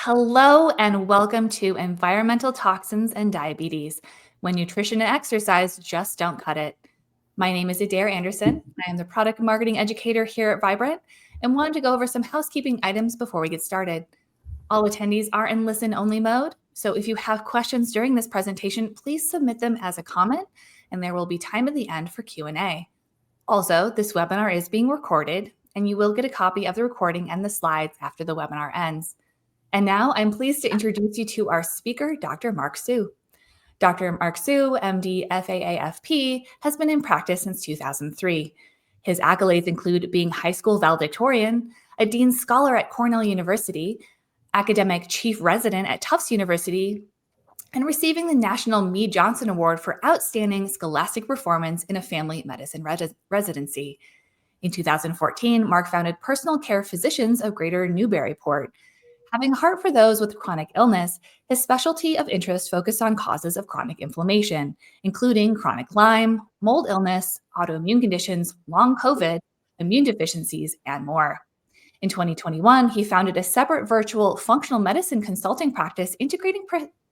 Hello and welcome to Environmental Toxins and Diabetes, when nutrition and exercise just don't cut it. My name is Adair Anderson. I am the product marketing educator here at Vibrant and wanted to go over some housekeeping items before we get started. All attendees are in listen-only mode, so if you have questions during this presentation, please submit them as a comment, and there will be time at the end for Q&A. Also, this webinar is being recorded, and you will get a copy of the recording and the slides after the webinar ends. And now I'm pleased to introduce you to our speaker, Dr. Mark Su. Dr. Mark Su, MD, FAAFP, has been in practice since 2003. His accolades include being high school valedictorian, a Dean Scholar at Cornell University, academic chief resident at Tufts University, and receiving the National Mead Johnson Award for outstanding scholastic performance in a family medicine residency. In 2014, Mark founded Personal Care Physicians of Greater Newburyport. Having a heart for those with chronic illness, his specialty of interest focused on causes of chronic inflammation, including chronic Lyme, mold illness, autoimmune conditions, long COVID, immune deficiencies, and more. In 2021, he founded a separate virtual functional medicine consulting practice integrating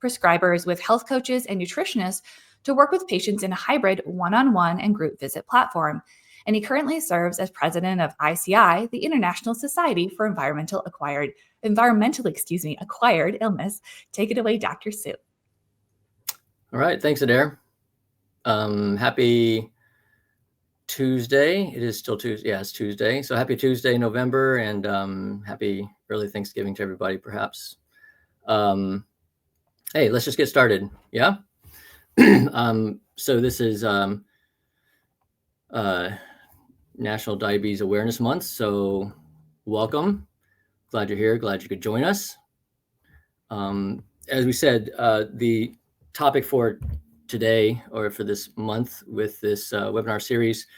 prescribers with health coaches and nutritionists to work with patients in a hybrid one-on-one and group visit platform. And he currently serves as president of ICI, the International Society for Environmentally acquired illness. Take it away, Dr. Su. All right, thanks, Adair. Happy Tuesday. It is still Tuesday. Yeah, it's Tuesday. So happy Tuesday, November, and happy early Thanksgiving to everybody, perhaps. Hey, let's just get started. Yeah. So this is National Diabetes Awareness Month. So welcome. Glad you're here. Glad you could join us. As we said, the topic for today, or for this month with this webinar series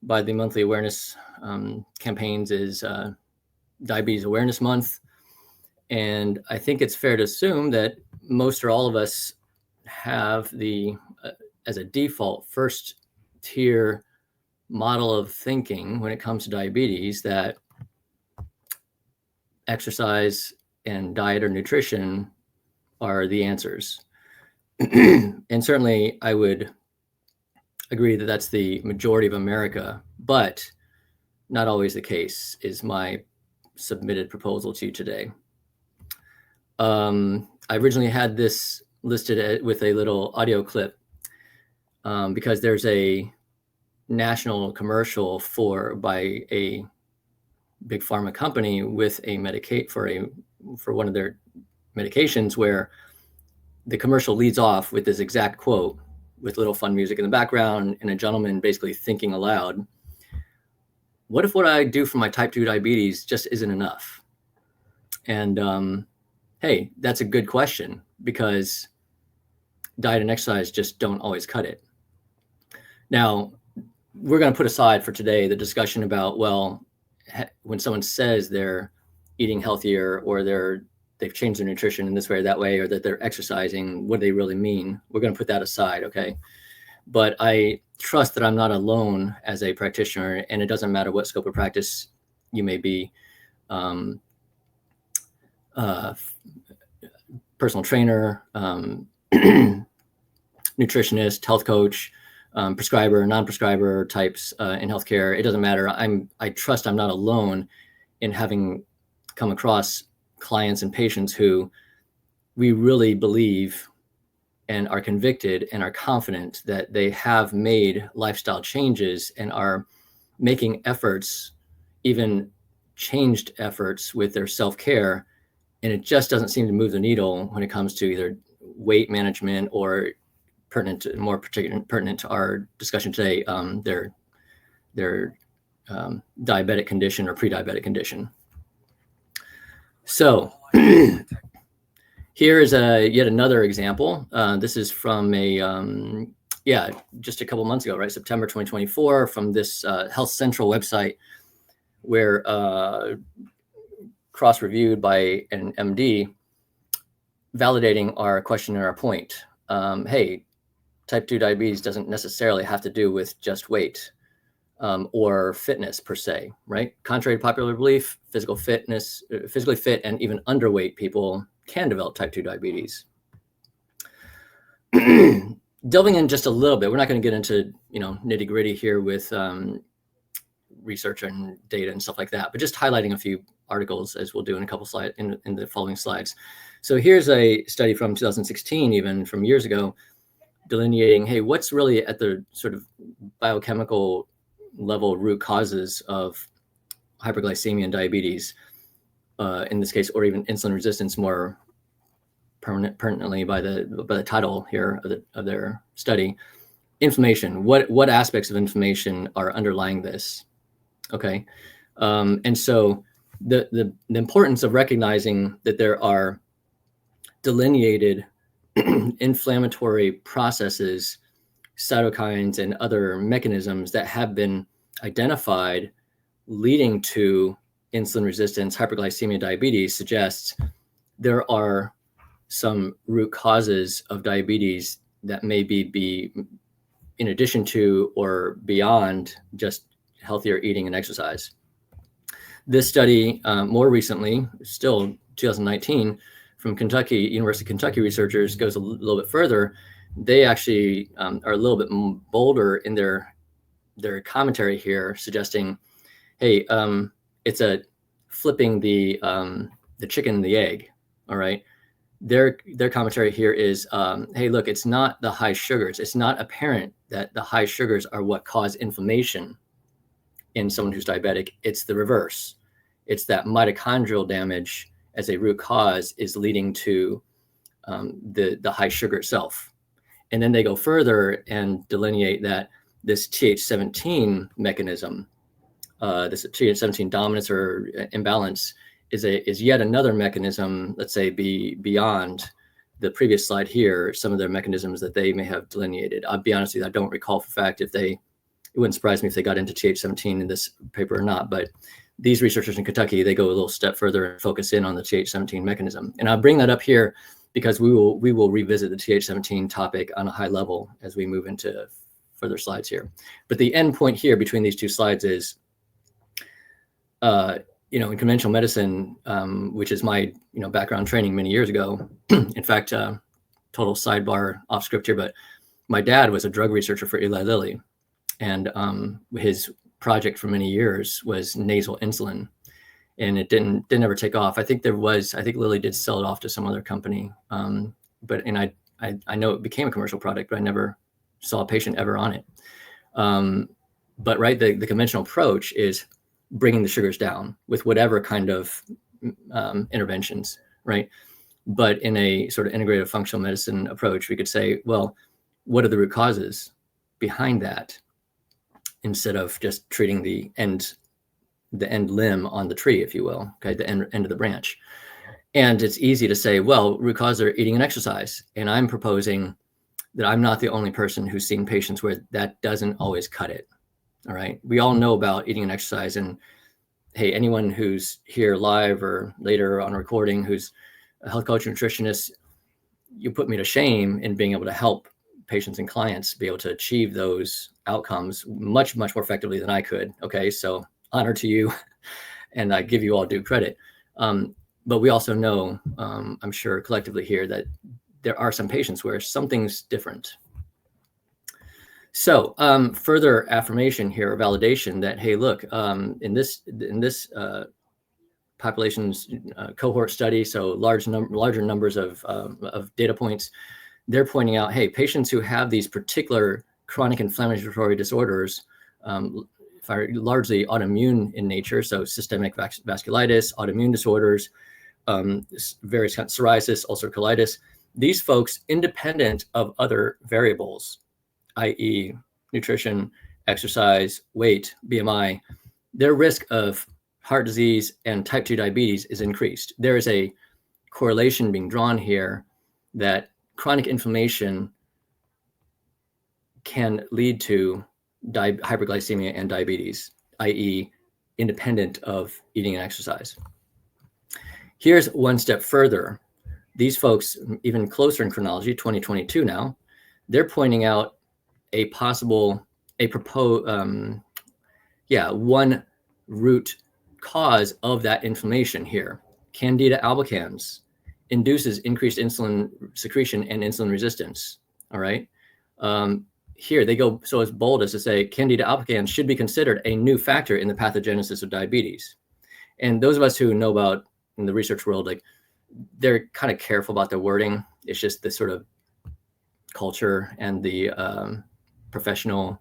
by the monthly awareness campaigns, is Diabetes Awareness Month. And I think it's fair to assume that most or all of us have the, as a default, first tier model of thinking when it comes to diabetes, that exercise and diet or nutrition are the answers. And certainly I would agree that that's the majority of America, but not always the case, is my submitted proposal to you today. I originally had this listed with a little audio clip because there's a national commercial by a big pharma company with a for one of their medications, where the commercial leads off with this exact quote with little fun music in the background and a gentleman basically thinking aloud, what if what I do for my type 2 diabetes just isn't enough? And hey, that's a good question, because diet and exercise just don't always cut it. Now, we're going to put aside for today the discussion about, well, when someone says they're eating healthier, or they've changed their nutrition in this way or that way, or that they're exercising, what do they really mean? We're going to put that aside, okay? But I trust that I'm not alone as a practitioner, and it doesn't matter what scope of practice you may be, personal trainer, nutritionist, health coach, prescriber, non-prescriber types in healthcare. It doesn't matter. I trust I'm not alone in having come across clients and patients who we really believe and are convicted and are confident that they have made lifestyle changes and are making efforts, even changed efforts with their self-care. And it just doesn't seem to move the needle when it comes to either weight management or more pertinent to our discussion today, their diabetic condition or pre-diabetic condition. So here is yet another example. This is from just a couple months ago, right? September 2024, from this Health Central website, where cross-reviewed by an MD, validating our question and our point. Hey, type 2 diabetes doesn't necessarily have to do with just weight. or fitness per se, right? Contrary to popular belief, physically fit and even underweight people can develop type 2 diabetes. Delving in just a little bit, we're not going to get into nitty gritty here with research and data and stuff like that, but just highlighting a few articles, as we'll do in a couple slides in the following slides. So here's a study from 2016, even from years ago, delineating, hey, what's really at the sort of biochemical level root causes of hyperglycemia and diabetes, in this case, or even insulin resistance more pertinently by the title here of their study. Inflammation. What aspects of inflammation are underlying this? Okay, and so the importance of recognizing that there are delineated inflammatory processes, cytokines, and other mechanisms that have been identified leading to insulin resistance, hyperglycemia, diabetes suggests there are some root causes of diabetes that may be in addition to or beyond just healthier eating and exercise. This study, more recently, still 2019, from University of Kentucky researchers, goes a little bit further. They actually are a little bit bolder in their commentary here, suggesting, hey, it's a flipping the chicken and the egg. All right. Their commentary here is, hey, look, it's not the high sugars. It's not apparent that the high sugars are what cause inflammation in someone who's diabetic. It's the reverse. It's that mitochondrial damage as a root cause is leading to the high sugar itself. And then they go further and delineate that this Th17 mechanism, this Th17 dominance or imbalance, is yet another mechanism, let's say, beyond the previous slide here, some of their mechanisms that they may have delineated. I'll be honest with you, I don't recall for a fact it wouldn't surprise me if they got into Th17 in this paper or not, but these researchers in Kentucky, they go a little step further and focus in on the Th17 mechanism. And I'll bring that up here because we will revisit the Th17 topic on a high level as we move into further slides here. But the end point here between these two slides is, in conventional medicine, which is my background training many years ago. In fact, total sidebar off script here, but my dad was a drug researcher for Eli Lilly, and his project for many years was nasal insulin, and it didn't ever take off. I think Lilly did sell it off to some other company, but I know it became a commercial product, but I never saw a patient ever on it. But right, the conventional approach is bringing the sugars down with whatever kind of interventions, right? But in a sort of integrative functional medicine approach, we could say, well, what are the root causes behind that, instead of just treating the end limb on the tree, if you will, okay, the end of the branch. And it's easy to say, well, root causes are eating and exercise. And I'm proposing that I'm not the only person who's seen patients where that doesn't always cut it. All right. We all know about eating and exercise. And hey, anyone who's here live or later on recording who's a health coach or nutritionist, you put me to shame in being able to help patients and clients be able to achieve those outcomes much, much more effectively than I could. Okay. So honor to you, and I give you all due credit. But we also know, I'm sure collectively here, that there are some patients where something's different. So further affirmation here, or validation that, hey, look, in this population's cohort study, so larger numbers of data points, they're pointing out, hey, patients who have these particular chronic inflammatory disorders, are largely autoimmune in nature, so systemic vasculitis, autoimmune disorders, various kinds of psoriasis, ulcerative colitis. These folks, independent of other variables, i.e. nutrition, exercise, weight, BMI, their risk of heart disease and type 2 diabetes is increased. There is a correlation being drawn here that chronic inflammation can lead to hyperglycemia and diabetes, i.e. independent of eating and exercise. Here's one step further. These folks, even closer in chronology, 2022 now, they're pointing out a proposed one root cause of that inflammation here. Candida albicans induces increased insulin secretion and insulin resistance. All right. Here they go so as bold as to say Candida albicans should be considered a new factor in the pathogenesis of diabetes. And those of us who know about in the research world, like they're kind of careful about their wording. It's just the sort of culture and the professional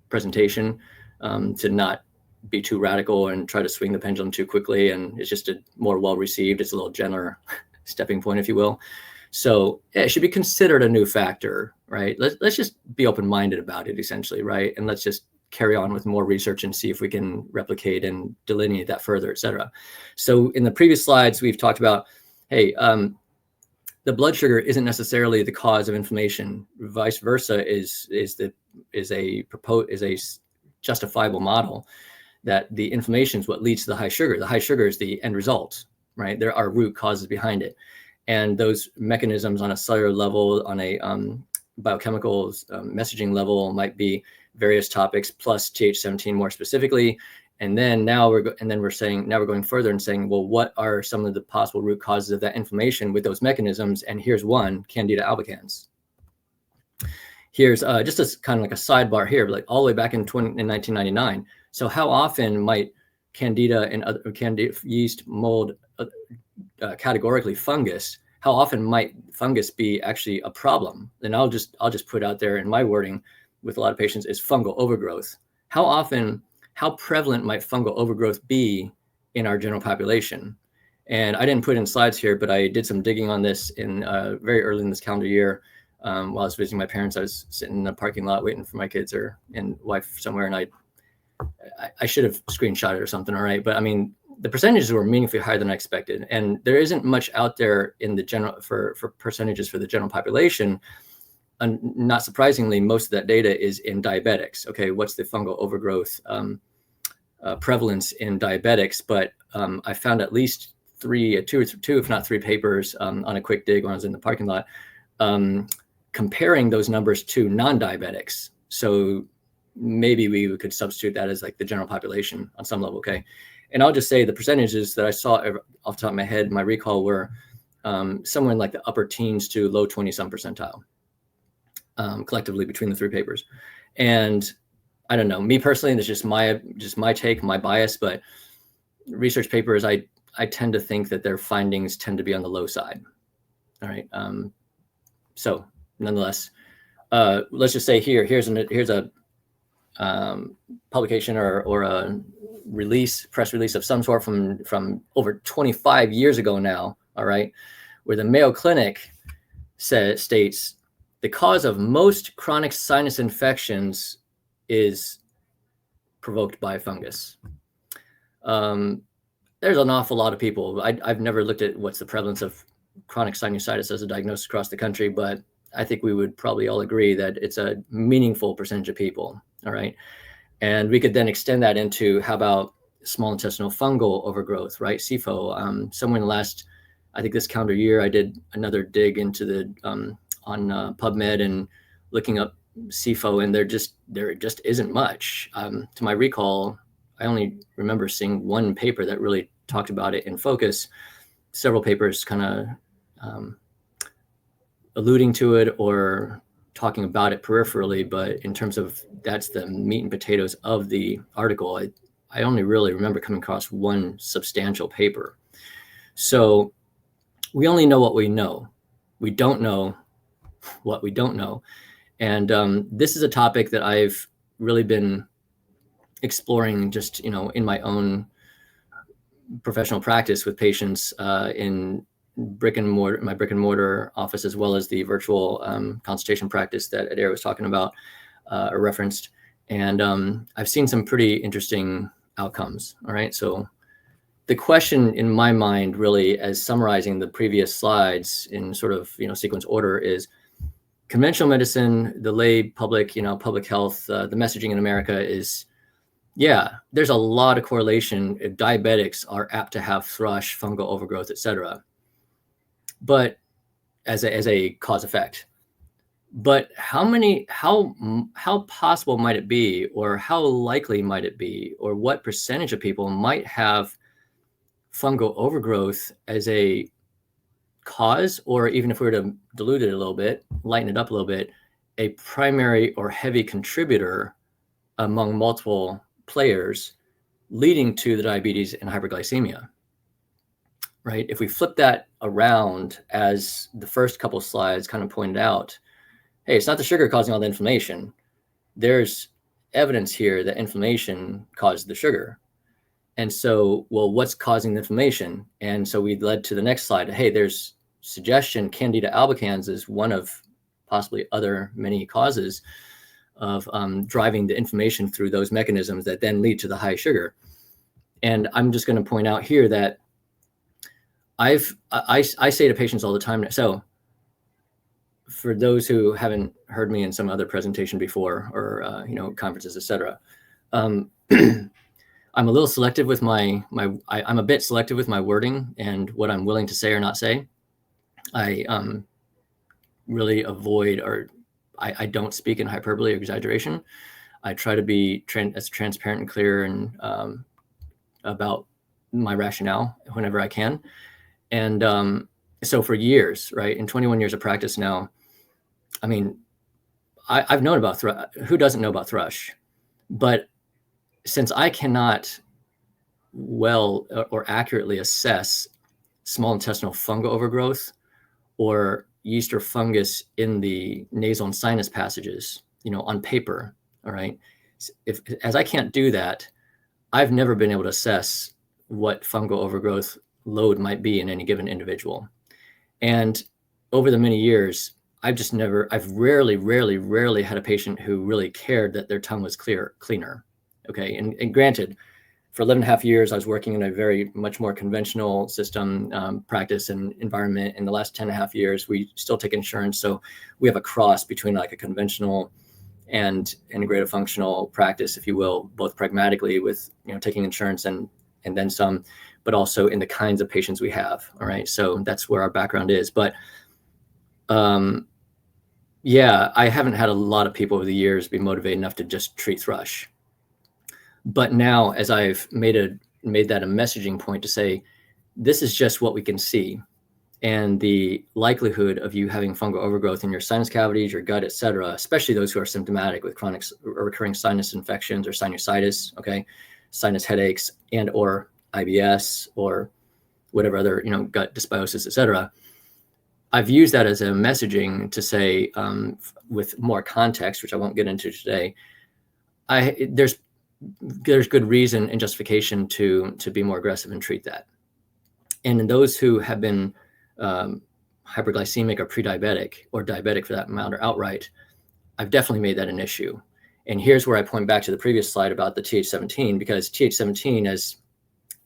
presentation to not be too radical and try to swing the pendulum too quickly. And it's just a more well-received, it's a little gentler stepping point, if you will. So yeah, it should be considered a new factor, right? Let's just be open-minded about it, essentially, right? And let's just carry on with more research and see if we can replicate and delineate that further, et cetera. So in the previous slides, we've talked about, hey, the blood sugar isn't necessarily the cause of inflammation. Vice versa is a justifiable model that the inflammation is what leads to the high sugar. The high sugar is the end result, right? There are root causes behind it. And those mechanisms on a cellular level, on a biochemical messaging level might be various topics plus Th17 more specifically. And then we're going further and saying, well, what are some of the possible root causes of that inflammation with those mechanisms? And here's one, Candida albicans. Here's just a kind of like a sidebar here, like all the way back in 1999. So how often might Candida and other Candida yeast, mold, categorically fungus, how often might fungus be actually a problem? And I'll just put out there in my wording with a lot of patients is fungal overgrowth. How prevalent might fungal overgrowth be in our general population? And I didn't put in slides here, but I did some digging on this in very early in this calendar year. While I was visiting my parents, I was sitting in the parking lot waiting for my kids and wife somewhere, and I should have screenshot it or something, all right? But I mean, the percentages were meaningfully higher than I expected. And there isn't much out there in the general for percentages for the general population. And not surprisingly, most of that data is in diabetics. Okay, what's the fungal overgrowth prevalence in diabetics? But I found at least two, if not three papers on a quick dig when I was in the parking lot, comparing those numbers to non-diabetics. So maybe we could substitute that as like the general population on some level, okay? And I'll just say the percentages that I saw off the top of my head, my recall were somewhere in like the upper teens to low 20-some percentile. Collectively between the three papers. And I don't know, me personally, that's just my take, my bias, but research papers, I tend to think that their findings tend to be on the low side. All right. So nonetheless, let's just say here's a publication or a press release of some sort from over 25 years ago now. All right. Where the Mayo Clinic states, the cause of most chronic sinus infections is provoked by fungus. There's an awful lot of people. I've never looked at what's the prevalence of chronic sinusitis as a diagnosis across the country, but I think we would probably all agree that it's a meaningful percentage of people. All right. And we could then extend that into how about small intestinal fungal overgrowth, right? SIFO. Somewhere in the last, I think this calendar year, I did another dig into the on PubMed and looking up SIFO, and there just isn't much. To my recall, I only remember seeing one paper that really talked about it in focus. Several papers kind of alluding to it or talking about it peripherally, but in terms of that's the meat and potatoes of the article, I only really remember coming across one substantial paper. So we only know what we know. We don't know what we don't know. And this is a topic that I've really been exploring just, in my own professional practice with patients in my brick and mortar office, as well as the virtual consultation practice that Adair was talking about or referenced. And I've seen some pretty interesting outcomes. All right. So the question in my mind, really, as summarizing the previous slides in sort of, sequence order, is conventional medicine, the lay public, public health, the messaging in America is, there's a lot of correlation. If diabetics are apt to have thrush, fungal overgrowth, et cetera. But as a cause effect, But how possible might it be, or how likely might it be, or what percentage of people might have fungal overgrowth as a cause, or even if we were to dilute it a little bit, lighten it up a little bit, a primary or heavy contributor among multiple players leading to the diabetes and hyperglycemia, right? If we flip that around, as the first couple of slides kind of pointed out, hey, it's not the sugar causing all the inflammation. There's evidence here that inflammation caused the sugar. And so, well, what's causing the inflammation? And so we led to the next slide. Hey, there's suggestion Candida albicans is one of possibly other many causes of driving the inflammation through those mechanisms that then lead to the high sugar. And I'm just going to point out here that I say to patients all the time. So for those who haven't heard me in some other presentation before, or conferences, etc., I'm a little selective with I'm a bit selective with my wording and what I'm willing to say or not say. I really avoid, or I don't speak in hyperbole or exaggeration. I try to be as transparent and clear and about my rationale whenever I can. And so for years, right, in 21 years of practice now, I mean, I've known about thrush. Who doesn't know about thrush? But since I cannot well or accurately assess small intestinal fungal overgrowth or yeast or fungus in the nasal and sinus passages, on paper, all right, as I can't do that, I've never been able to assess what fungal overgrowth load might be in any given individual. And over the many years, I've rarely had a patient who really cared that their tongue was cleaner. Okay. And granted, for 11.5 years, I was working in a very much more conventional system, practice and environment. In the last 10.5 years, we still take insurance. So we have a cross between like a conventional and integrative functional practice, if you will, both pragmatically with, taking insurance and then some, but also in the kinds of patients we have. All right. So that's where our background is. But yeah, I haven't had a lot of people over the years be motivated enough to just treat thrush. But now, as I've made that a messaging point to say, this is just what we can see. And the likelihood of you having fungal overgrowth in your sinus cavities, your gut, et cetera, especially those who are symptomatic with chronic or recurring sinus infections or sinusitis, okay, sinus headaches and or IBS or whatever other, gut dysbiosis, et cetera. I've used that as a messaging to say, with more context, which I won't get into today, there's good reason and justification to be more aggressive and treat that. And in those who have been hyperglycemic or pre-diabetic or diabetic for that matter outright, I've definitely made that an issue. And here's where I point back to the previous slide about the Th17, because Th17, as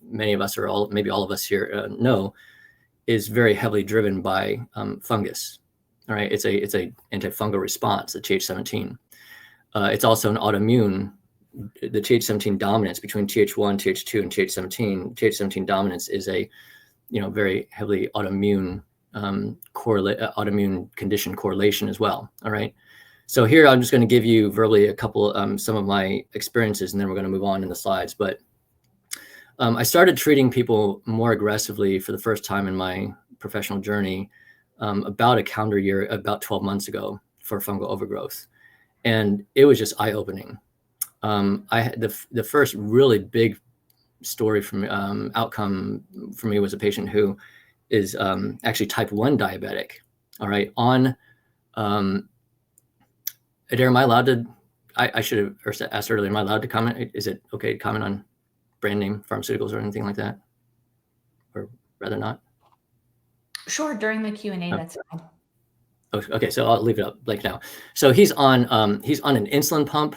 many of us or maybe all of us here know, is very heavily driven by fungus. All right, it's a antifungal response, the Th17. It's also an autoimmune. The Th17 dominance between Th1, Th2, and Th17 dominance is a, very heavily autoimmune autoimmune condition correlation as well. All right. So here I'm just going to give you verbally a couple some of my experiences, and then we're going to move on in the slides. But I started treating people more aggressively for the first time in my professional journey about a calendar year, about 12 months ago, for fungal overgrowth, and it was just eye-opening. I had the first really big story from outcome for me was a patient who is actually type 1 diabetic. All right, on Adair, am I allowed to? I should have asked earlier. Am I allowed to comment? Is it okay to comment on brand name pharmaceuticals or anything like that, or rather not? Sure, during the Q&A, that's fine. Okay, so I'll leave it up blank now. So he's on an insulin pump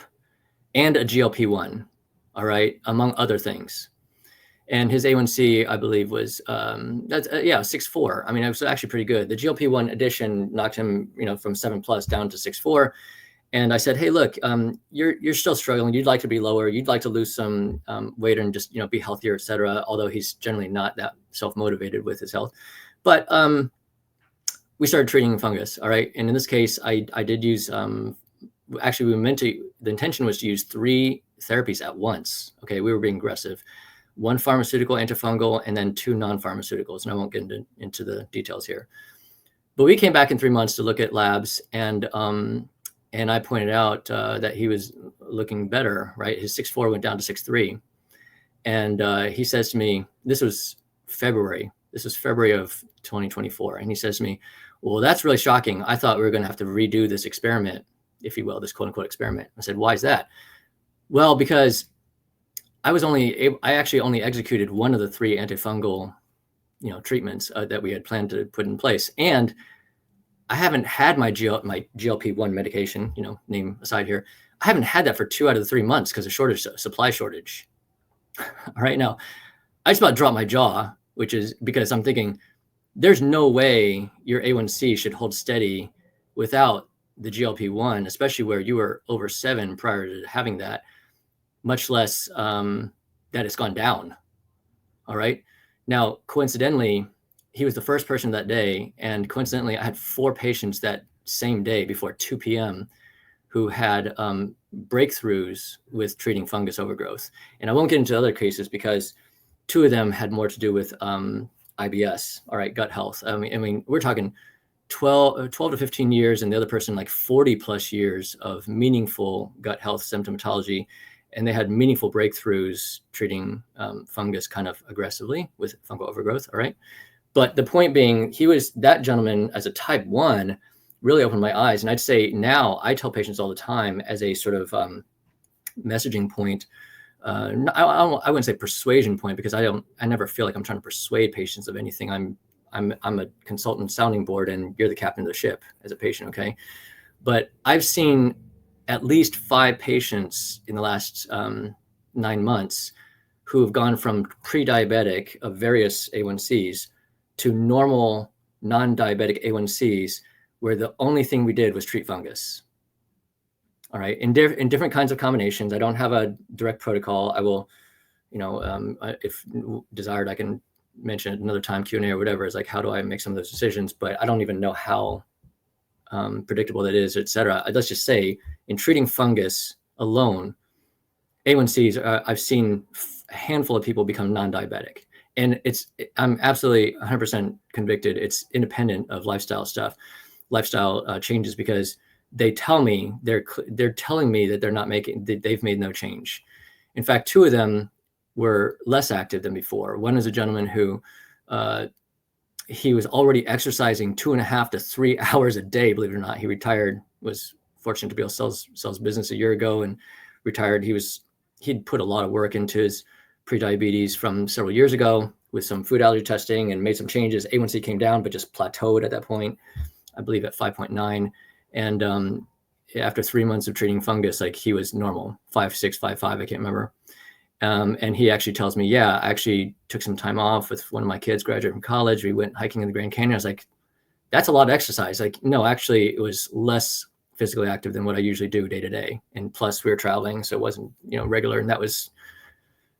and a GLP-1, all right, among other things. And his A1C, I believe, was 6.4. I mean, it was actually pretty good. The GLP-1 addition knocked him, from 7+ down to 6.4. And I said, hey, look, you're still struggling. You'd like to be lower. You'd like to lose some weight and just, be healthier, et cetera. Although he's generally not that self-motivated with his health. But we started treating fungus. All right. And in this case, I did use, actually the intention was to use 3 therapies at once. Okay. We were being aggressive. 1 pharmaceutical antifungal and then 2 non-pharmaceuticals. And I won't get into the details here. But we came back in 3 months to look at labs, and I pointed out that he was looking better, right? His 6.4 went down to 6.3. And he says to me, this was February of 2024. And he says to me, well, that's really shocking. I thought we were going to have to redo this experiment, if you will, this quote unquote experiment. I said, why is that? Well, because I actually only executed 1 of the 3 antifungal, treatments that we had planned to put in place. And I haven't had my GLP-1 medication, name aside here. I haven't had that for 2 out of the 3 months because of supply shortage. All right. Now, I just about dropped my jaw, which is because I'm thinking there's no way your A1C should hold steady without the GLP-1, especially where you were over 7 prior to having that, much less that it's gone down. All right. Now, coincidentally, he was the first person that day. And coincidentally, I had 4 patients that same day before 2 p.m. who had breakthroughs with treating fungus overgrowth. And I won't get into other cases because 2 of them had more to do with IBS, all right, gut health. I mean, we're talking 12 to 15 years, and the other person like 40 plus years of meaningful gut health symptomatology. And they had meaningful breakthroughs treating fungus kind of aggressively with fungal overgrowth, all right? But the point being, that gentleman as a type 1 really opened my eyes. And I'd say now I tell patients all the time as a sort of messaging point, I wouldn't say persuasion point, because I never feel like I'm trying to persuade patients of anything. I'm a consultant sounding board, and you're the captain of the ship as a patient, okay? But I've seen at least 5 patients in the last 9 months who have gone from pre-diabetic of various A1Cs to normal non-diabetic A1Cs, where the only thing we did was treat fungus. All right, in different kinds of combinations. I don't have a direct protocol. I will, if desired, I can mention it another time, Q&A or whatever, is like, how do I make some of those decisions? But I don't even know how predictable that is, et cetera. Let's just say in treating fungus alone, A1Cs, I've seen a handful of people become non-diabetic. And I'm absolutely 100% convicted. It's independent of lifestyle changes, because they tell me, they're telling me that they've made no change. In fact, 2 of them were less active than before. One is a gentleman who, he was already exercising 2.5 to 3 hours a day, believe it or not. He retired, was fortunate to be able to sell his business a year ago and retired. He'd put a lot of work into his prediabetes from several years ago with some food allergy testing and made some changes. A1C came down, but just plateaued at that point, I believe at 5.9. And after 3 months of treating fungus, like, he was normal, 5.6, 5.5, I can't remember. And he actually tells me, yeah, I actually took some time off with one of my kids graduating from college. We went hiking in the Grand Canyon. I was like, that's a lot of exercise. Like, no, actually it was less physically active than what I usually do day to day. And plus we were traveling, so it wasn't, regular. And that was,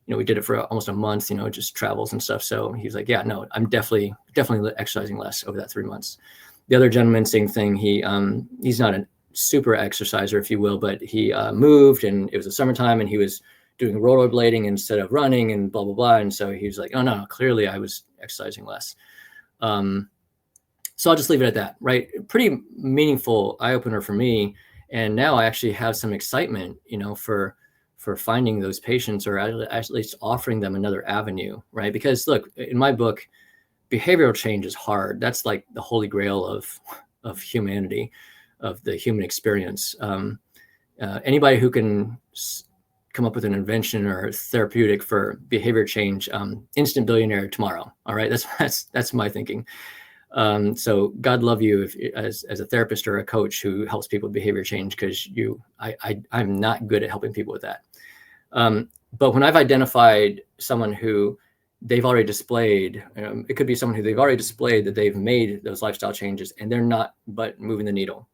we did it for almost a month, just travels and stuff. So he was like, yeah, no, I'm definitely exercising less over that 3 months. The other gentleman, same thing. He's not a super exerciser, if you will, but he moved, and it was the summertime, and he was doing rollerblading instead of running and blah, blah, blah. And so he was like, oh no, clearly I was exercising less. So I'll just leave it at that, right? Pretty meaningful eye opener for me. And now I actually have some excitement, for finding those patients, or at least offering them another avenue, right? Because look, in my book, behavioral change is hard. That's like the holy grail of humanity, of the human experience. Anybody who can come up with an invention or therapeutic for behavior change, instant billionaire tomorrow. All right, that's my thinking. So God love you as a therapist or a coach who helps people with behavior change, because I'm not good at helping people with that. But when I've identified someone who they've already displayed, it could be someone who they've already displayed that they've made those lifestyle changes and they're not but moving the needle,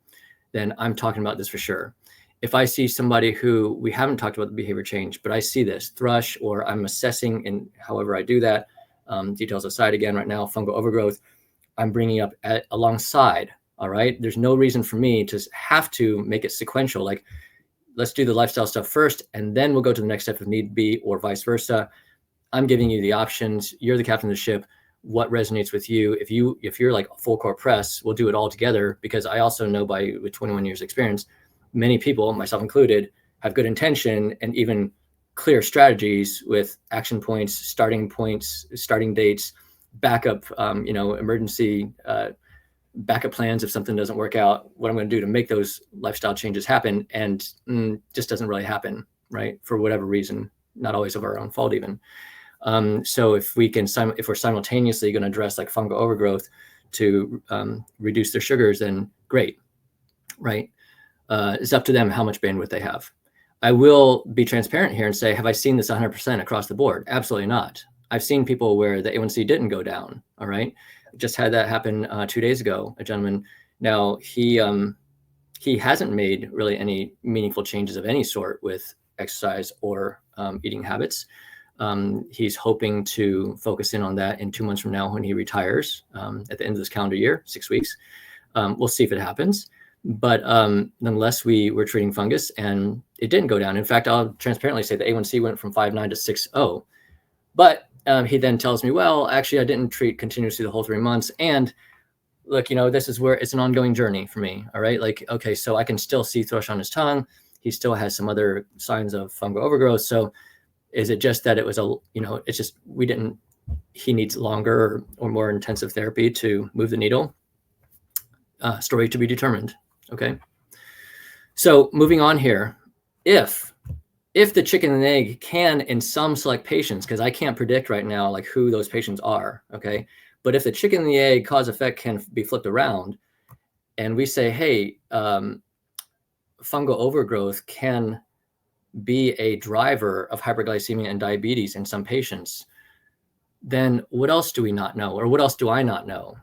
then I'm talking about this for sure. If I see somebody who we haven't talked about the behavior change, but I see this thrush, or I'm assessing, and however I do that, details aside again right now, fungal overgrowth, I'm bringing up alongside. All right. There's no reason for me to have to make it sequential. Like, let's do the lifestyle stuff first, and then we'll go to the next step if need be, or vice versa. I'm giving you the options. You're the captain of the ship. What resonates with you? If you're like full court press, we'll do it all together, because I also know with 21 years experience, many people, myself included, have good intention and even clear strategies with action points, starting dates, backup, emergency backup plans if something doesn't work out, what I'm going to do to make those lifestyle changes happen, and just doesn't really happen, right? For whatever reason, not always of our own fault even. So if we're simultaneously going to address like fungal overgrowth to reduce their sugars, then great, right? It's up to them how much bandwidth they have. I will be transparent here and say, have I seen this 100% across the board? Absolutely not. I've seen people where the A1C didn't go down. All right. Just had that happen 2 days ago, a gentleman. Now he hasn't made really any meaningful changes of any sort with exercise or eating habits. He's hoping to focus in on that in 2 months from now when he retires at the end of this calendar year, 6 weeks. We'll see if it happens. But nonetheless, we were treating fungus and it didn't go down. In fact, I'll transparently say the A1C went from 5.9 to 6.0. But he then tells me, well, actually, I didn't treat continuously the whole 3 months. And look, this is where it's an ongoing journey for me. All right. Like, okay, so I can still see thrush on his tongue. He still has some other signs of fungal overgrowth. So is it just that it was it's just he needs longer or more intensive therapy to move the needle? Story to be determined. Okay. So moving on here, if the chicken and egg can, in some select patients, because I can't predict right now, like who those patients are. Okay. But if the chicken and the egg cause effect can be flipped around and we say, hey, fungal overgrowth can be a driver of hyperglycemia and diabetes in some patients, then what else do we not know? Or what else do I not know?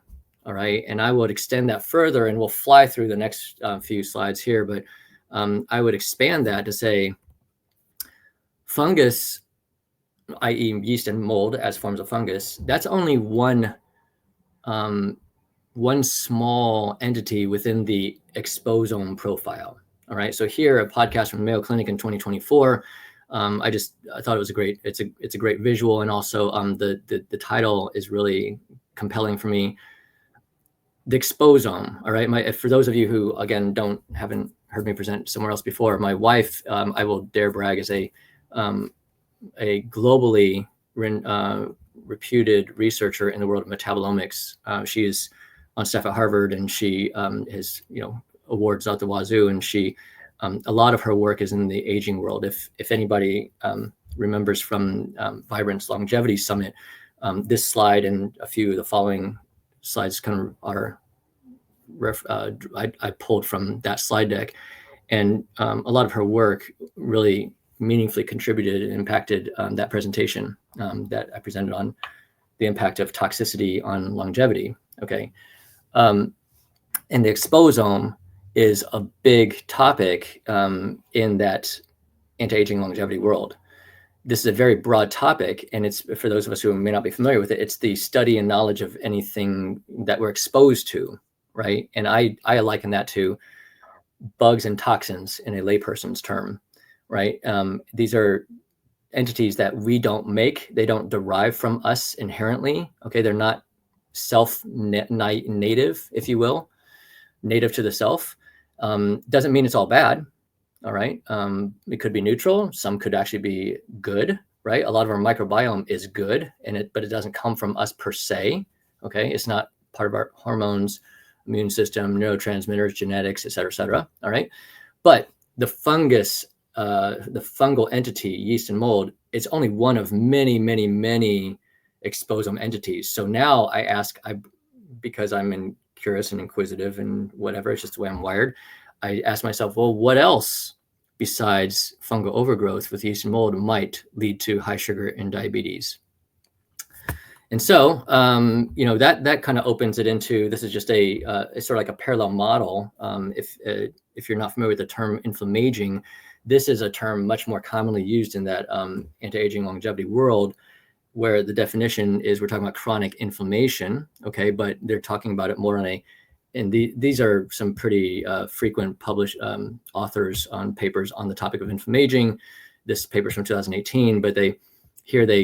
All right. And I would extend that further, and we'll fly through the next few slides here, but I would expand that to say fungus, i.e. yeast and mold as forms of fungus, that's only one small entity within the exposome profile. All right. So here, a podcast from Mayo Clinic in 2024. I thought it was it's a great visual. And also the title is really compelling for me. The exposome. All right. For those of you who, again, haven't heard me present somewhere else before, my wife, I will dare brag, is a globally reputed researcher in the world of metabolomics. She is on staff at Harvard, and she has, awards out the wazoo. And she, a lot of her work is in the aging world. If anybody remembers from Vibrant's Longevity Summit, this slide and a few of the following slides kind of are I pulled from that slide deck, and a lot of her work really meaningfully contributed and impacted that presentation that I presented on the impact of toxicity on longevity. Okay. And the exposome is a big topic in that anti-aging longevity world. This is a very broad topic, and it's, for those of us who may not be familiar with it, it's the study and knowledge of anything that we're exposed to, right? And I liken that to bugs and toxins in a layperson's term, right? These are entities that we don't make. They don't derive from us inherently. Okay, they're not self-native, if you will, native to the self. Doesn't mean it's all bad. All right. It could be neutral. Some could actually be good, right? A lot of our microbiome is good, but it doesn't come from us per se. Okay. It's not part of our hormones, immune system, neurotransmitters, genetics, et cetera, et cetera. All right. But the fungus, the fungal entity, yeast and mold, it's only one of many, many, many exposome entities. So now I ask, because I'm curious and inquisitive and whatever, it's just the way I'm wired, I ask myself, well, what else besides fungal overgrowth with yeast and mold might lead to high sugar and diabetes? And so, that kind of opens it into, this is just it's sort of like a parallel model. If you're not familiar with the term inflammaging, this is a term much more commonly used in that anti-aging longevity world, where the definition is we're talking about chronic inflammation, okay, but they're talking about it more on a, and these are some pretty frequent published authors on papers on the topic of inflammaging. This paper's from 2018, but they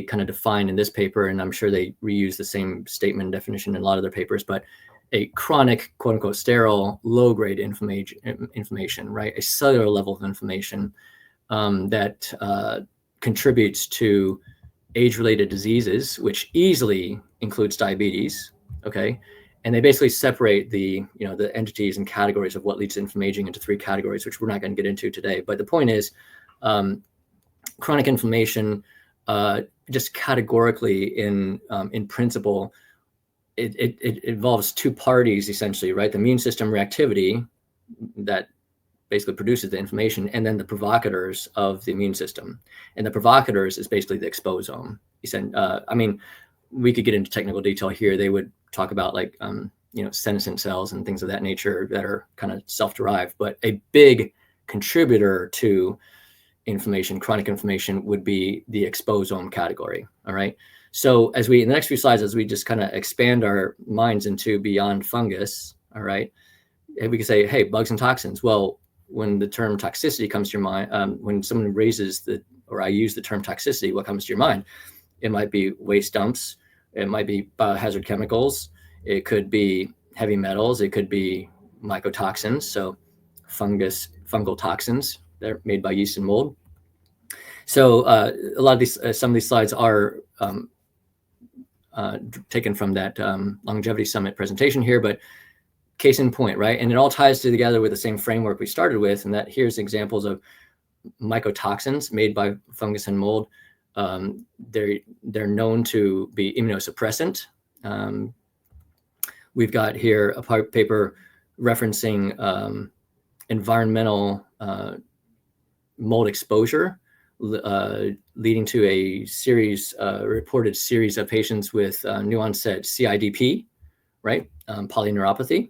kind of define in this paper, and I'm sure they reuse the same statement and definition in a lot of their papers, but a chronic, quote unquote, sterile, low-grade inflammation, right? A cellular level of inflammation that contributes to age-related diseases, which easily includes diabetes, okay? And they basically separate the entities and categories of what leads to inflammaging into 3 categories, which we're not going to get into today. But the point is, chronic inflammation, just categorically in principle, it involves 2 parties essentially, right? The immune system reactivity that basically produces the inflammation, and then the provocateurs of the immune system. And the provocateurs is basically the exposome. I mean, we could get into technical detail here. They would talk about like, senescent cells and things of that nature that are kind of self-derived, but a big contributor to inflammation, chronic inflammation, would be the exposome category. All right. So in the next few slides, as we just kind of expand our minds into beyond fungus, all right, we can say, hey, bugs and toxins. Well, when the term toxicity comes to your mind, when someone I use the term toxicity, what comes to your mind? It might be waste dumps. It might be biohazard chemicals. It could be heavy metals. It could be mycotoxins. So fungal toxins. They're made by yeast and mold. So a lot of these, some of these slides are taken from that Longevity Summit presentation here, but case in point, right? And it all ties together with the same framework we started with, and that here's examples of mycotoxins made by fungus and mold. They're known to be immunosuppressant. We've got here a paper referencing environmental mold exposure, leading to a reported series of patients with new onset CIDP, right? Polyneuropathy.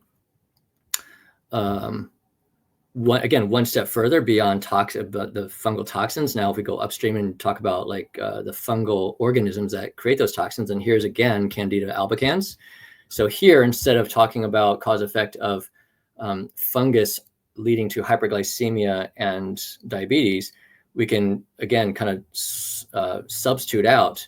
One step further beyond the fungal toxins. Now, if we go upstream and talk about like the fungal organisms that create those toxins, and here's again Candida albicans. So here, instead of talking about cause effect of fungus leading to hyperglycemia and diabetes, we can again kind of substitute out.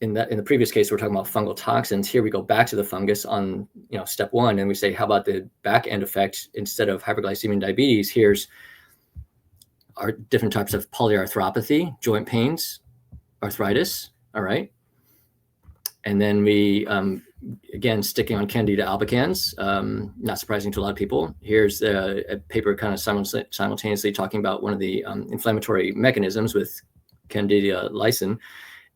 In the previous case, we're talking about fungal toxins. Here we go back to the fungus on step 1, and we say, how about the back end effect? Instead of hyperglycemia and diabetes, here's our different types of polyarthropathy, joint pains, arthritis. All right. And then we, again, sticking on Candida albicans, not surprising to a lot of people. Here's a paper kind of simultaneously talking about one of the inflammatory mechanisms with Candida lysine,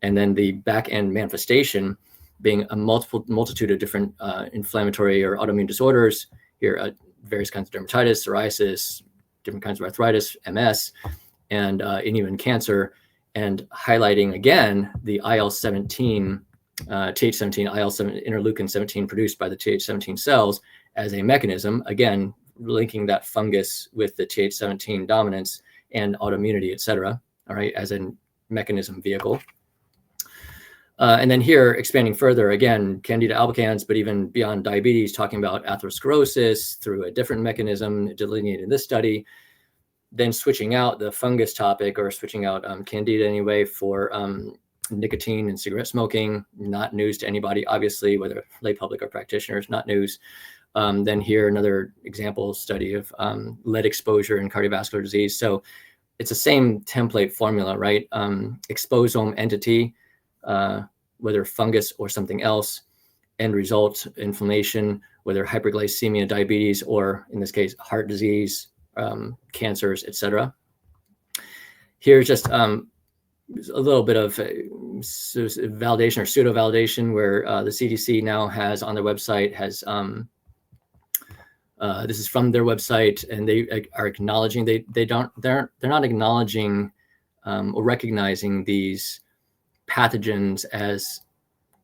and then the back end manifestation being a multitude of different inflammatory or autoimmune disorders. Here, various kinds of dermatitis, psoriasis, different kinds of arthritis, MS, and even cancer, and highlighting again the IL-17, Th17, IL-7, interleukin 17 produced by the Th17 cells as a mechanism, again, linking that fungus with the Th17 dominance and autoimmunity, et cetera, all right, as a mechanism vehicle. And then here, expanding further, again, Candida albicans, but even beyond diabetes, talking about atherosclerosis through a different mechanism delineated in this study, then switching out the fungus topic, or switching out Candida anyway, for nicotine and cigarette smoking. Not news to anybody, obviously, whether lay public or practitioners, not news. Then here, another example study of lead exposure and cardiovascular disease. So it's the same template formula, right? Exposome entity, whether fungus or something else, end result, inflammation, whether hyperglycemia, diabetes, or in this case, heart disease, cancers, et cetera. Here's just a little bit of validation or pseudo validation, where the CDC now has on their website this is from their website, and they are acknowledging they're not acknowledging or recognizing these pathogens as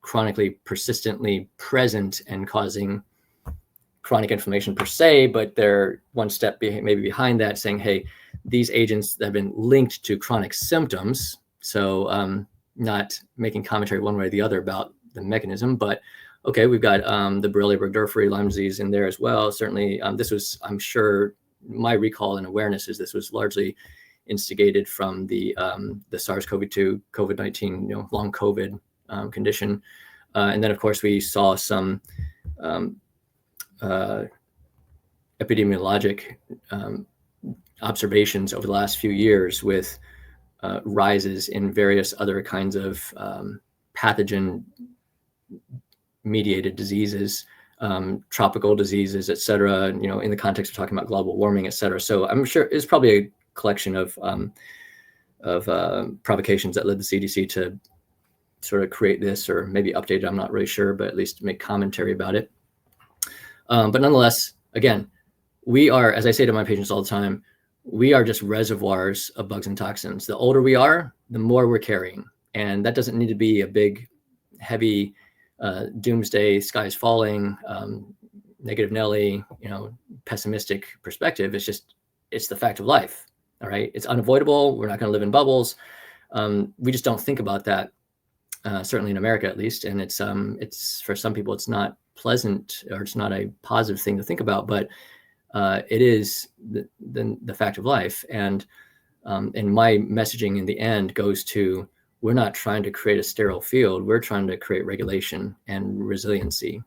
chronically persistently present and causing chronic inflammation per se, but they're one step maybe behind that, saying, hey, these agents that have been linked to chronic symptoms. So not making commentary one way or the other about the mechanism, but okay, we've got the Borrelia burgdorferi, Lyme disease in there as well. Certainly, this was, I'm sure, my recall and awareness is this was largely instigated from the SARS-CoV-2, COVID-19, long COVID condition. And then, of course, we saw some epidemiologic observations over the last few years with rises in various other kinds of pathogen-mediated diseases, tropical diseases, et cetera, in the context of talking about global warming, et cetera. So I'm sure it's probably a collection of provocations that led the CDC to sort of create this, or maybe update it, I'm not really sure, but at least make commentary about it. But nonetheless, again, we are, as I say to my patients all the time, we are just reservoirs of bugs and toxins. The older we are, the more we're carrying. And that doesn't need to be a big, heavy, doomsday, skies falling, negative Nelly, pessimistic perspective. It's the fact of life. All right. It's unavoidable. We're not going to live in bubbles. We just don't think about that, certainly in America, at least. And it's for some people, it's not pleasant, or it's not a positive thing to think about, but it is the fact of life. And my messaging in the end goes to, we're not trying to create a sterile field. We're trying to create regulation and resiliency,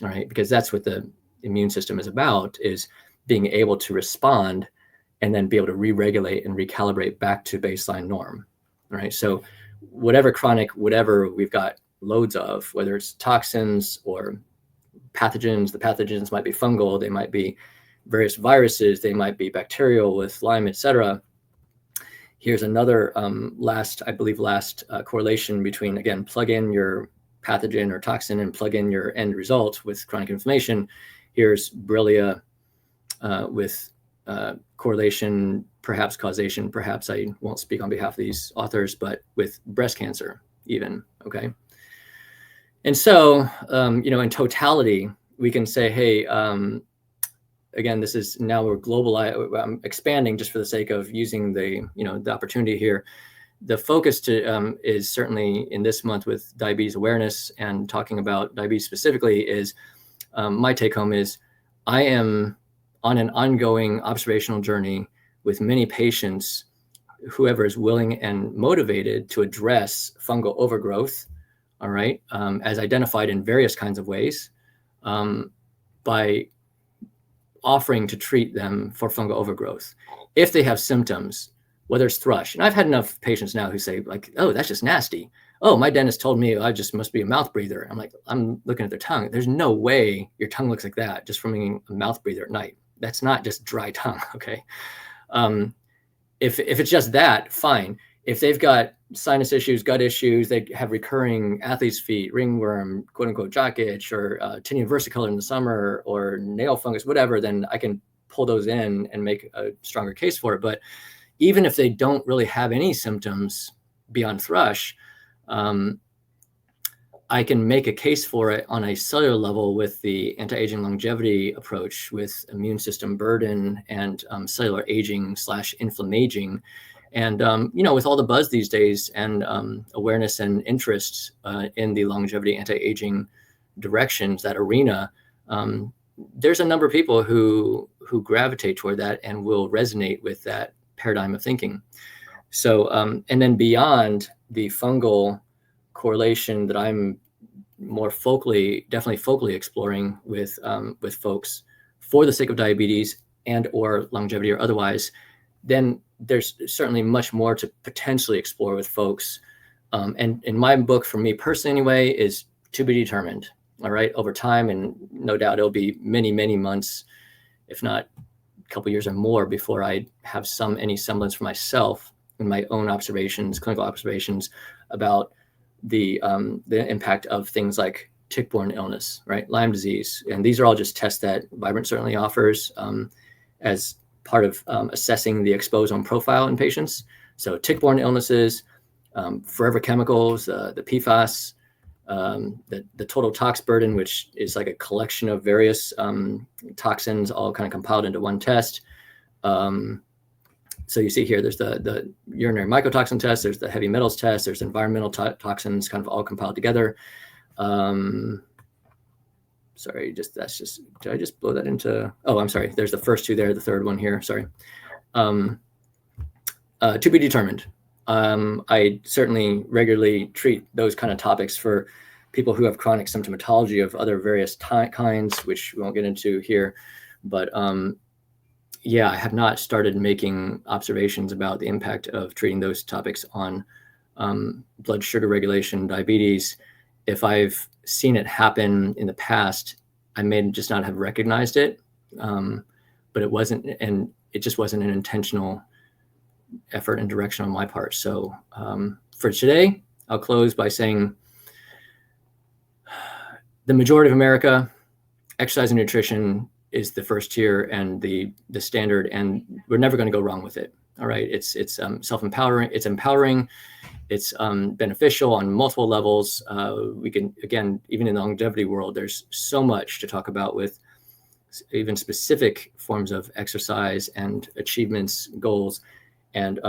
all right? Because that's what the immune system is about, is being able to respond and then be able to re-regulate and recalibrate back to baseline norm, all right? So whatever whatever we've got loads of, whether it's toxins or pathogens, the pathogens might be fungal, they might be various viruses, they might be bacterial with Lyme, et cetera. Here's another last correlation between, again, plug in your pathogen or toxin and plug in your end result with chronic inflammation. Here's Borrelia with correlation, perhaps causation, perhaps I won't speak on behalf of these authors, but with breast cancer even, okay? And so, in totality, we can say, hey, again, this is now we're global. Expanding just for the sake of using the opportunity here. The focus is certainly in this month with diabetes awareness and talking about diabetes specifically is my take home is I am on an ongoing observational journey with many patients, whoever is willing and motivated to address fungal overgrowth, all right, as identified in various kinds of ways, by offering to treat them for fungal overgrowth. If they have symptoms, whether it's thrush, and I've had enough patients now who say like, oh, that's just nasty. Oh, my dentist told me I just must be a mouth breather. I'm like, I'm looking at their tongue. There's no way your tongue looks like that just from being a mouth breather at night. That's not just dry tongue, okay? If it's just that, fine. If they've got sinus issues, gut issues, they have recurring athlete's feet, ringworm, quote unquote jock itch, or tinea versicolor in the summer, or nail fungus, whatever, then I can pull those in and make a stronger case for it. But even if they don't really have any symptoms beyond thrush, I can make a case for it on a cellular level with the anti-aging longevity approach, with immune system burden and cellular aging / inflammaging. And, with all the buzz these days and awareness and interest in the longevity anti-aging directions, that arena, there's a number of people who gravitate toward that and will resonate with that paradigm of thinking. So, and then beyond the fungal correlation that I'm more definitely focally exploring with folks for the sake of diabetes and or longevity or otherwise, then there's certainly much more to potentially explore with folks. And in my book, for me personally anyway, is to be determined, all right, over time. And no doubt it'll be many, many months, if not a couple years or more, before I have any semblance for myself in my own observations, clinical observations, about the impact of things like tick-borne illness, right, Lyme disease. And these are all just tests that Vibrant certainly offers as part of assessing the exposome profile in patients. So tick-borne illnesses, forever chemicals, the PFAS, the total tox burden, which is like a collection of various toxins all kind of compiled into one test. So you see here, there's the urinary mycotoxin test, there's the heavy metals test, there's environmental toxins kind of all compiled together. Sorry, did I just blow that into, oh, I'm sorry. There's the first two there, the third one here, sorry. To be determined. I certainly regularly treat those kind of topics for people who have chronic symptomatology of other various kinds, which we won't get into here. But yeah, I have not started making observations about the impact of treating those topics on blood sugar regulation, diabetes. If I've seen it happen in the past, I may just not have recognized it, but it wasn't, and it just wasn't an intentional effort and direction on my part. So for today, I'll close by saying the majority of America, exercise and nutrition is the first tier and the standard, and we're never going to go wrong with it. All right, it's self-empowering, it's empowering, it's beneficial on multiple levels. We can, again, even in the longevity world, there's so much to talk about with even specific forms of exercise and achievements, goals, and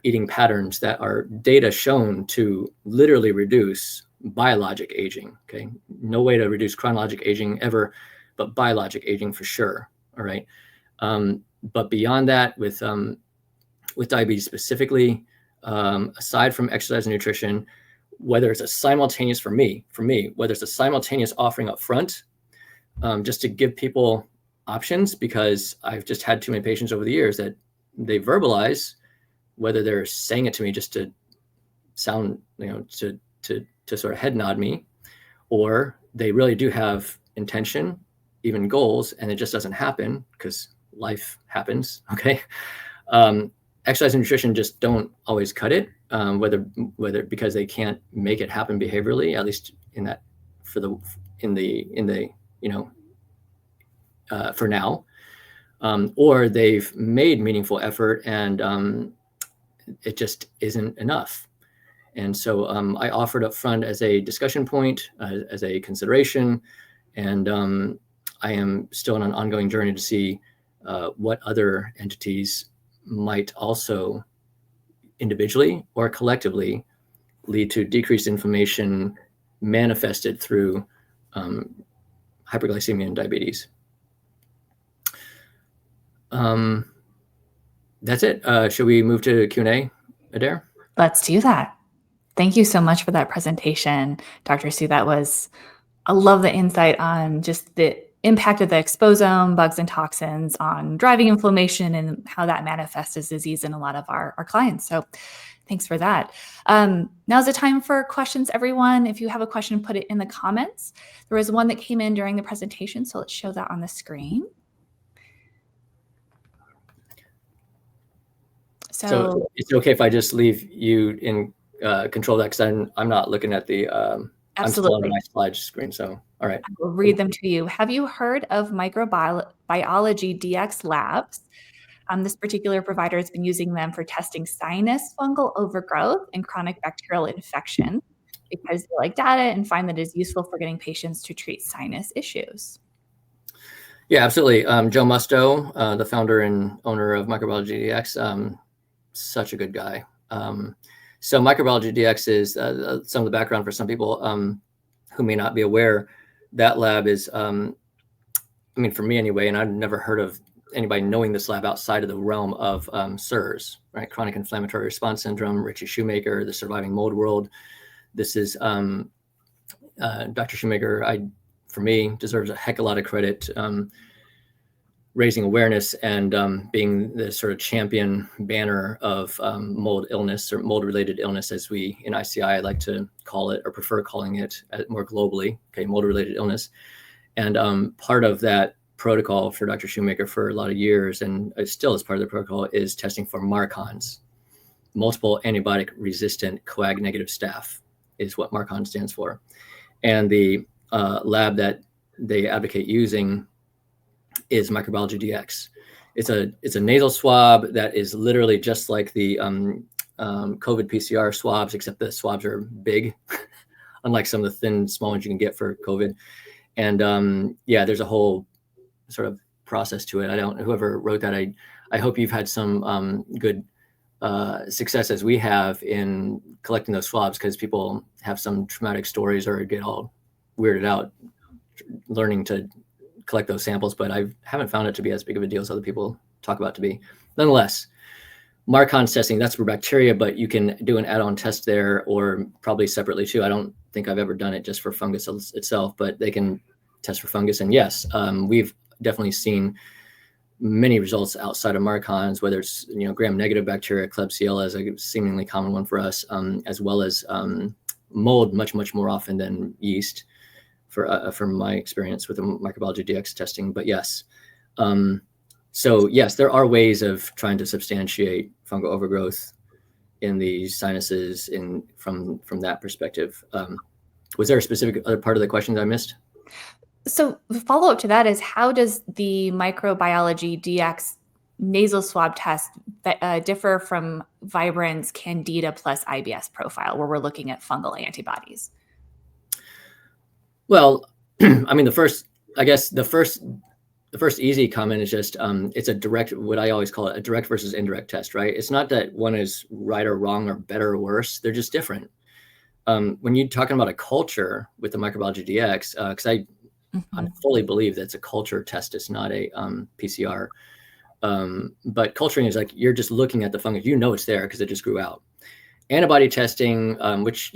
eating patterns that are data shown to literally reduce biologic aging. Okay, no way to reduce chronologic aging ever, but biologic aging for sure. All right, but beyond that, with diabetes specifically, aside from exercise and nutrition, whether it's a simultaneous for me, whether it's a simultaneous offering up front, just to give people options, because I've just had too many patients over the years that they verbalize, whether they're saying it to me just to sound, to sort of head nod me, or they really do have intention, even goals, and it just doesn't happen because life happens. Okay. Exercise and nutrition just don't always cut it, whether because they can't make it happen behaviorally, at least in that for now, or they've made meaningful effort and it just isn't enough. And so I offered up front as a discussion point, as a consideration, and I am still on an ongoing journey to see what other entities might also individually or collectively lead to decreased inflammation manifested through hyperglycemia and diabetes. That's it. Should we move to Q&A, Adair? Let's do that. Thank you so much for that presentation, Dr. Sue. I love the insight on just the impact of the exposome, bugs and toxins on driving inflammation and how that manifests as disease in a lot of our clients. So thanks for that. Now's the time for questions, everyone. If you have a question, put it in the comments. There was one that came in during the presentation, so let's show that on the screen. So it's okay if I just leave you in control of that, because I'm not looking at the I'm still on my slide screen. So all right, I will read them to you. Have you heard of microbiology DX labs? This particular provider has been using them for testing sinus fungal overgrowth and chronic bacterial infection because they like data and find that it is useful for getting patients to treat sinus issues. Yeah, absolutely. Joe Musto, the founder and owner of Microbiology DX, such a good guy. So Microbiology DX is some of the background for some people who may not be aware. That lab is, I mean, for me anyway, and I've never heard of anybody knowing this lab outside of the realm of CIRS, right? Chronic inflammatory response syndrome, Richie Shoemaker, the surviving mold world. This is Dr. Shoemaker, for me, deserves a heck of a lot of credit, raising awareness and being the sort of champion banner of mold illness, or mold-related illness, as we in ICI like to call it, or prefer calling it more globally, okay, mold-related illness. And part of that protocol for Dr. Shoemaker for a lot of years, and still is part of the protocol, is testing for MARCONS, multiple antibiotic resistant coag-negative staph is what MARCON stands for. And the lab that they advocate using is Microbiology DX. It's a nasal swab that is literally just like the COVID PCR swabs, except the swabs are big, unlike some of the thin, small ones you can get for COVID. And yeah, there's a whole sort of process to it. Whoever wrote that, I hope you've had some good success as we have in collecting those swabs, because people have some traumatic stories or get all weirded out learning to collect those samples, but I haven't found it to be as big of a deal as other people talk about it to be. Nonetheless, Marcon's testing, that's for bacteria, but you can do an add-on test there, or probably separately too. I don't think I've ever done it just for fungus itself, but they can test for fungus. And yes, we've definitely seen many results outside of Marcon's, whether it's gram-negative bacteria, Klebsiella is a seemingly common one for us, as well as mold much more often than yeast, from my experience with the microbiology DX testing. But yes, so yes, there are ways of trying to substantiate fungal overgrowth in the sinuses from that perspective. Was there a specific other part of the question that I missed? So the follow-up to that is, how does the microbiology DX nasal swab test differ from Vibrant's Candida plus IBS profile, where we're looking at fungal antibodies? Well, I mean, the first easy comment is just it's a direct, what I always call it, a direct versus indirect test, right? It's not that one is right or wrong or better or worse. They're just different. When you're talking about a culture with the microbiology DX, because I fully believe that's a culture test. It's not a PCR. But culturing is like, you're just looking at the fungus. It's there because it just grew out. Antibody testing, which,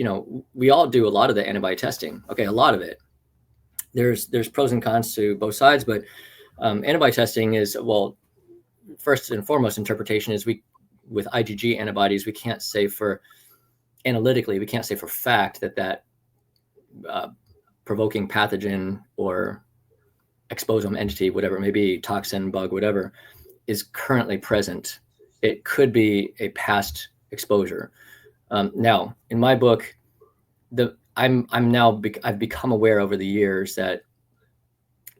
we all do a lot of the antibody testing. Okay, a lot of it. There's pros and cons to both sides, but antibody testing is, well, first and foremost, interpretation is with IgG antibodies, we can't say analytically, we can't say for fact that provoking pathogen or exposome entity, whatever it may be, toxin, bug, whatever, is currently present. It could be a past exposure. Now, in my book, I've become aware over the years that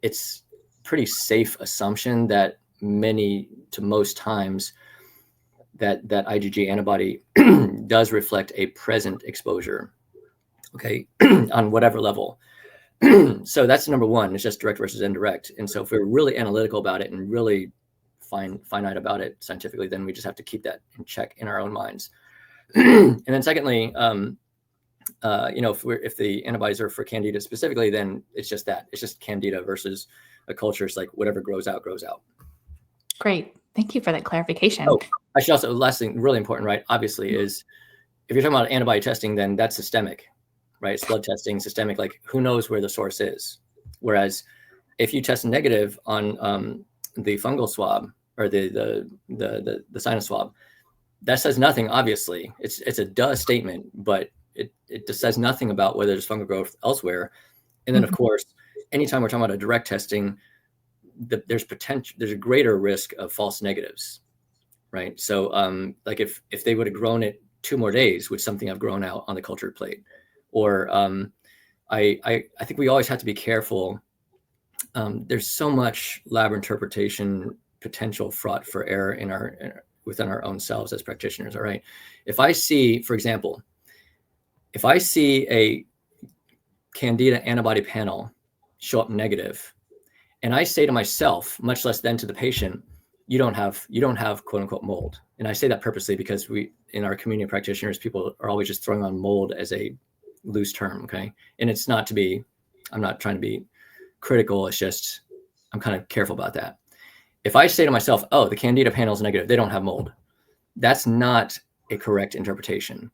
it's pretty safe assumption that most times that IgG antibody does reflect a present exposure, okay, on whatever level. So that's number one. It's just direct versus indirect. And so if we're really analytical about it and really finite about it scientifically, then we just have to keep that in check in our own minds. And then secondly, if the antibodies are for Candida specifically, then it's just that. It's just Candida versus a culture. It's like whatever grows out, grows out. Great. Thank you for that clarification. Oh, I should also, last thing, really important, right, obviously, is if you're talking about antibody testing, then that's systemic, right? It's blood testing, systemic, like who knows where the source is. Whereas if you test negative on the fungal swab or the sinus swab, that says nothing, obviously. It's a duh statement, but it just says nothing about whether there's fungal growth elsewhere. And then, of course, anytime we're talking about a direct testing, there's a greater risk of false negatives, right? So like if they would have grown it 2 more days, would something have grown out on the culture plate? Or I think we always have to be careful. There's so much lab interpretation potential fraught for error within our own selves as practitioners. All right. If I see, for example, a Candida antibody panel show up negative, and I say to myself, much less then to the patient, you don't have quote unquote mold. And I say that purposely because in our community of practitioners, people are always just throwing on mold as a loose term. Okay. And it's not I'm not trying to be critical. It's just, I'm kind of careful about that. If I say to myself, oh, the Candida panel is negative, they don't have mold. That's not a correct interpretation.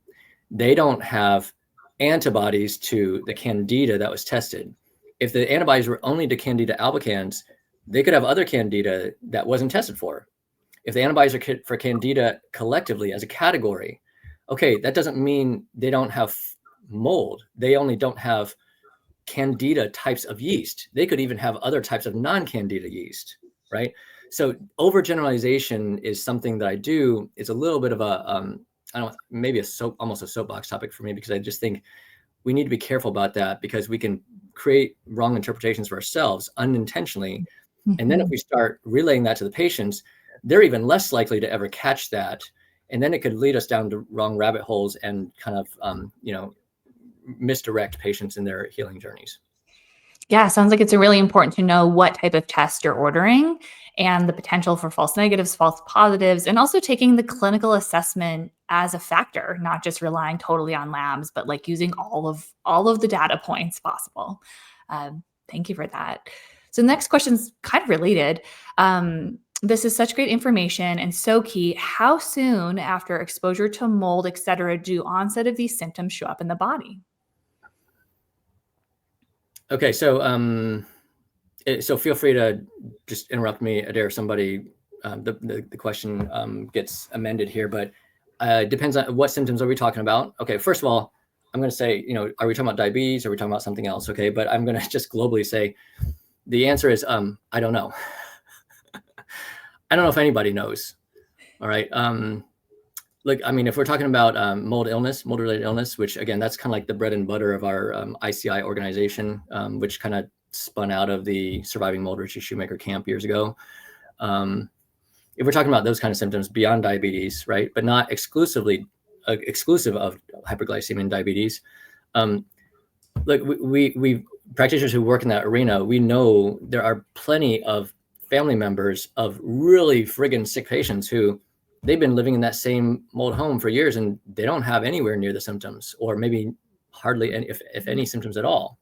They don't have antibodies to the Candida that was tested. If the antibodies were only to Candida albicans, they could have other Candida that wasn't tested for. If the antibodies are for Candida collectively as a category, okay, that doesn't mean they don't have mold. They only don't have Candida types of yeast. They could even have other types of non-Candida yeast, right? So overgeneralization is something that I do. It's a little bit of a, almost a soapbox topic for me, because I just think we need to be careful about that, because we can create wrong interpretations for ourselves unintentionally. And then if we start relaying that to the patients, they're even less likely to ever catch that. And then it could lead us down to wrong rabbit holes and kind of, misdirect patients in their healing journeys. Yeah, sounds like it's really important to know what type of test you're ordering and the potential for false negatives, false positives, and also taking the clinical assessment as a factor, not just relying totally on labs, but like using all of the data points possible. Thank you for that. So the next question is kind of related. This is such great information and so key. How soon after exposure to mold, et cetera, do onset of these symptoms show up in the body? Okay, so feel free to just interrupt me, Adair, somebody, the question gets amended here, but it depends on what symptoms are we talking about. Okay, first of all, I'm going to say, are we talking about diabetes? Or are we talking about something else? Okay, but I'm going to just globally say the answer is I don't know. I don't know if anybody knows. All right. Look, I mean, if we're talking about mold-related illness, which again, that's kind of like the bread and butter of our ICI organization, which kind of spun out of the Surviving Mold Richie Shoemaker camp years ago. If we're talking about those kind of symptoms beyond diabetes, right, but not exclusive of hyperglycemia and diabetes, look, we practitioners who work in that arena, we know there are plenty of family members of really friggin' sick patients who they've been living in that same mold home for years and they don't have anywhere near the symptoms, or maybe hardly any, if any symptoms at all.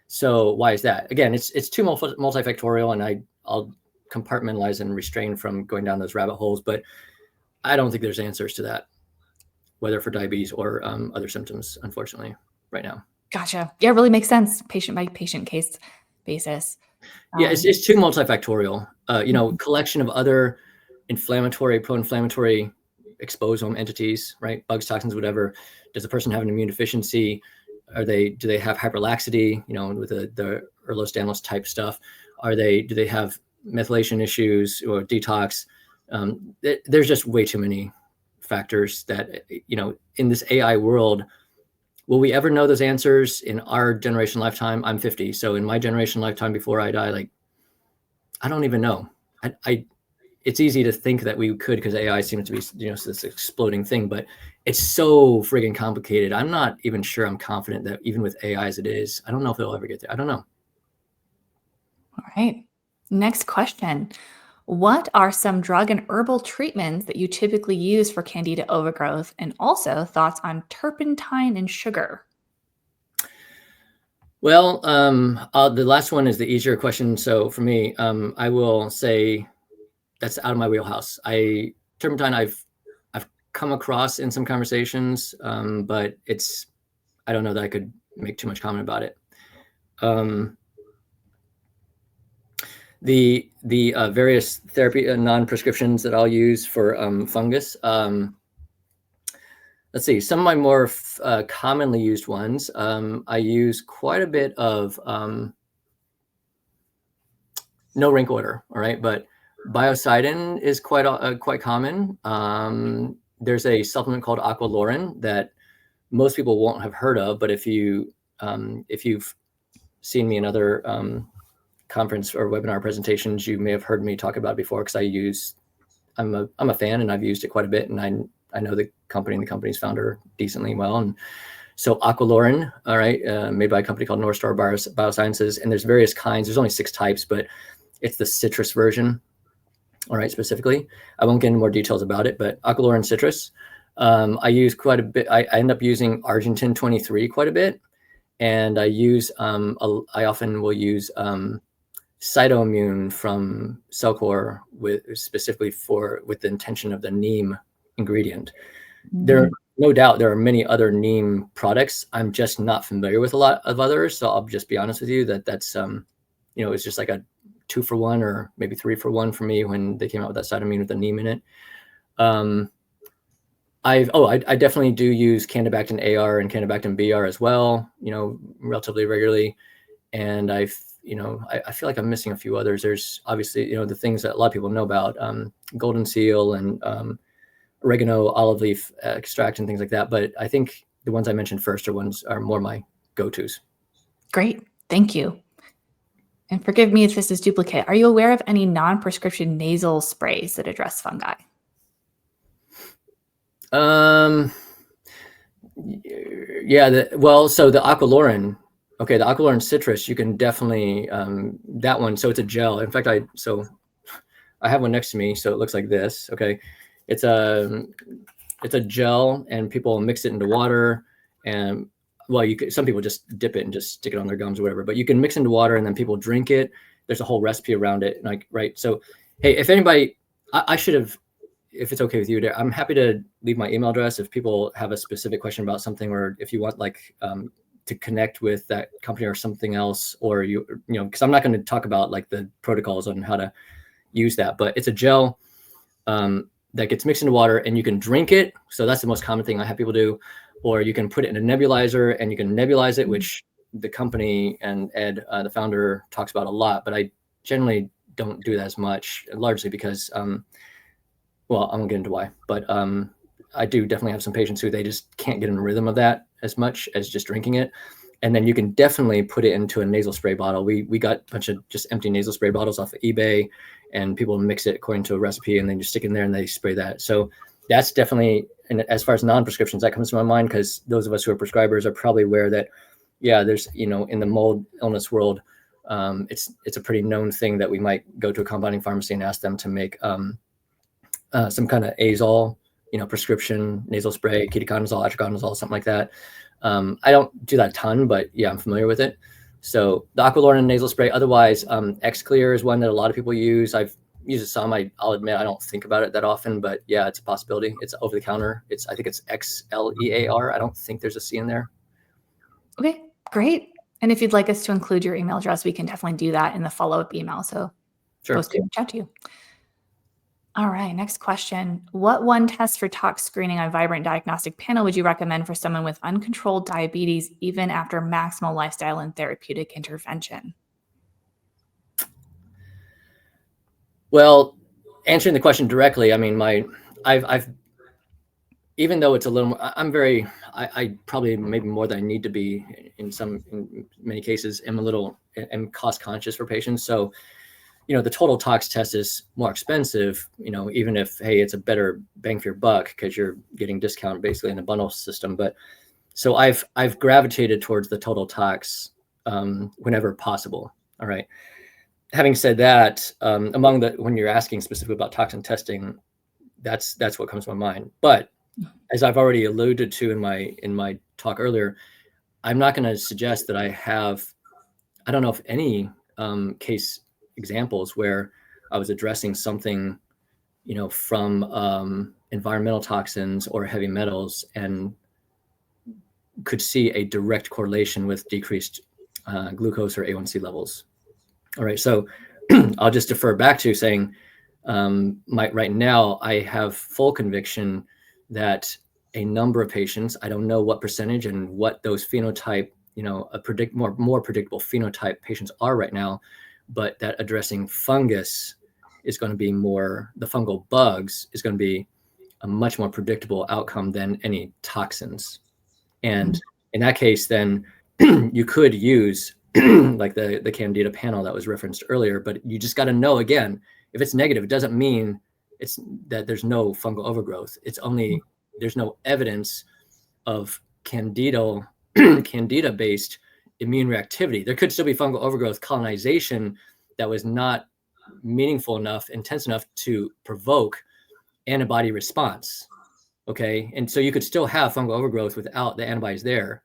So why is that? Again, it's too multifactorial, and I'll compartmentalize and restrain from going down those rabbit holes, but I don't think there's answers to that, whether for diabetes or other symptoms, unfortunately, right now. Gotcha. Yeah, it really makes sense. Patient by patient case basis. Yeah, it's too multifactorial. Collection of other inflammatory, pro-inflammatory exposome entities, right? Bugs, toxins, whatever. Does the person have an immune deficiency? Do they have hyperlaxity, with the Ehlers-Danlos type stuff? Do they have methylation issues or detox? There's just way too many factors that, in this AI world, will we ever know those answers in our generation lifetime? I'm 50. So in my generation lifetime before I die, I don't even know. It's easy to think that we could, because AI seems to be, this exploding thing, but it's so friggin' complicated. I'm not even sure I'm confident that even with AI as it is, I don't know if it'll ever get there. I don't know. All right. Next question. What are some drug and herbal treatments that you typically use for Candida overgrowth? And also thoughts on turpentine and sugar? Well, the last one is the easier question. So for me, I will say that's out of my wheelhouse. Turpentine, I've come across in some conversations, but I don't know that I could make too much comment about it. The various therapy non-prescriptions that I'll use for fungus. Let's see, some of my more commonly used ones. I use quite a bit of no rank order, all right, but biocidin is quite common. There's a supplement called aqualorin that most people won't have heard of, but if you've seen me in other conference or webinar presentations, you may have heard me talk about it before, because I'm a fan and I've used it quite a bit, and I know the company and the company's founder decently well. And so aqualorin, all right, made by a company called North Star Biosciences, and there's various kinds. There's only 6 types, but it's the citrus version, all right, specifically. I won't get into more details about it, but aqualorin citrus. I use quite a bit. I end up using Argentine 23 quite a bit, and I often will use cytoimmune from Cellcore specifically with the intention of the neem ingredient. There, no doubt, there are many other neem products. I'm just not familiar with a lot of others, so I'll just be honest with you that's it's just like a 2-for-1 or maybe 3-for-1 for me when they came out with that cytoimmune with the neem in it. I definitely do use Candibactin AR and Candibactin BR as well, relatively regularly. And I feel like I'm missing a few others. There's obviously, the things that a lot of people know about, golden seal and oregano, olive leaf extract and things like that. But I think the ones I mentioned first are more my go-tos. Great. Thank you. And forgive me if this is duplicate. Are you aware of any non-prescription nasal sprays that address fungi? Yeah. So the aqualorin Okay, the Aqualor citrus, you can definitely, that one, so it's a gel. In fact, I have one next to me, so it looks like this. Okay, it's a gel, and people mix it into water, and well, some people just dip it and just stick it on their gums or whatever. But you can mix into water, and then people drink it. There's a whole recipe around it, like, right. So, hey, if anybody, I should have, if it's okay with you, I'm happy to leave my email address if people have a specific question about something, or if you want like to connect with that company or something else, or you know, because I'm not going to talk about like the protocols on how to use that, but it's a gel that gets mixed into water, and you can drink it. So that's the most common thing I have people do. Or you can put it in a nebulizer and you can nebulize it, which the company and Ed, the founder, talks about a lot, but I generally don't do that as much, largely because, well, I won't get into why, but I do definitely have some patients who they just can't get in the rhythm of that as much as just drinking it. And then you can definitely put it into a nasal spray bottle. We got a bunch of just empty nasal spray bottles off of eBay, and people mix it according to a recipe, and then you stick in there and they spray that. So that's definitely, and as far as non-prescriptions, that comes to my mind, because those of us who are prescribers are probably aware that, yeah, there's, you know, in the mold illness world, it's a pretty known thing that we might go to a compounding pharmacy and ask them to make some kind of azole, you know, prescription nasal spray, ketoconazole, itraconazole, something like that. I don't do that a ton, but yeah, I'm familiar with it. So the Aqualor nasal spray. Otherwise, X-Clear is one that a lot of people use. I've used it some. I'll admit I don't think about it that often, but yeah, it's a possibility. It's over the counter. I think it's XLEAR. I don't think there's a C in there. Okay, great. And if you'd like us to include your email address, we can definitely do that in the follow-up email. So Sure. folks can reach out to you. All right, next question. What one test for tox screening on Vibrant Diagnostic Panel would you recommend for someone with uncontrolled diabetes, even after maximal lifestyle and therapeutic intervention? Well, answering the question directly, I mean, I've even though it's a little, I probably maybe more than I need to be in many cases, am cost conscious for patients. So, you know, the total tox test is more expensive, you know, even if, hey, it's a better bang for your buck because you're getting discount basically in the bundle system. But so I've gravitated towards the total tox whenever possible. All right. Having said that, when you're asking specifically about toxin testing, that's what comes to my mind. But as I've already alluded to in my talk earlier, I'm not going to suggest that I don't know if any case examples where I was addressing something, you know, from environmental toxins or heavy metals and could see a direct correlation with decreased glucose or A1C levels. All right, so I'll just defer back to saying right now I have full conviction that a number of patients, I don't know what percentage and what those phenotype, you know, more predictable phenotype patients are right now, but that addressing fungus is going to be the fungal bugs is going to be a much more predictable outcome than any toxins. And in that case, then you could use like the Candida panel that was referenced earlier, but you just got to know, again, if it's negative, it doesn't mean it's that there's no fungal overgrowth. It's only there's no evidence of Candida based immune reactivity. There could still be fungal overgrowth colonization that was not meaningful enough, intense enough to provoke antibody response. Okay. And so you could still have fungal overgrowth without the antibodies there,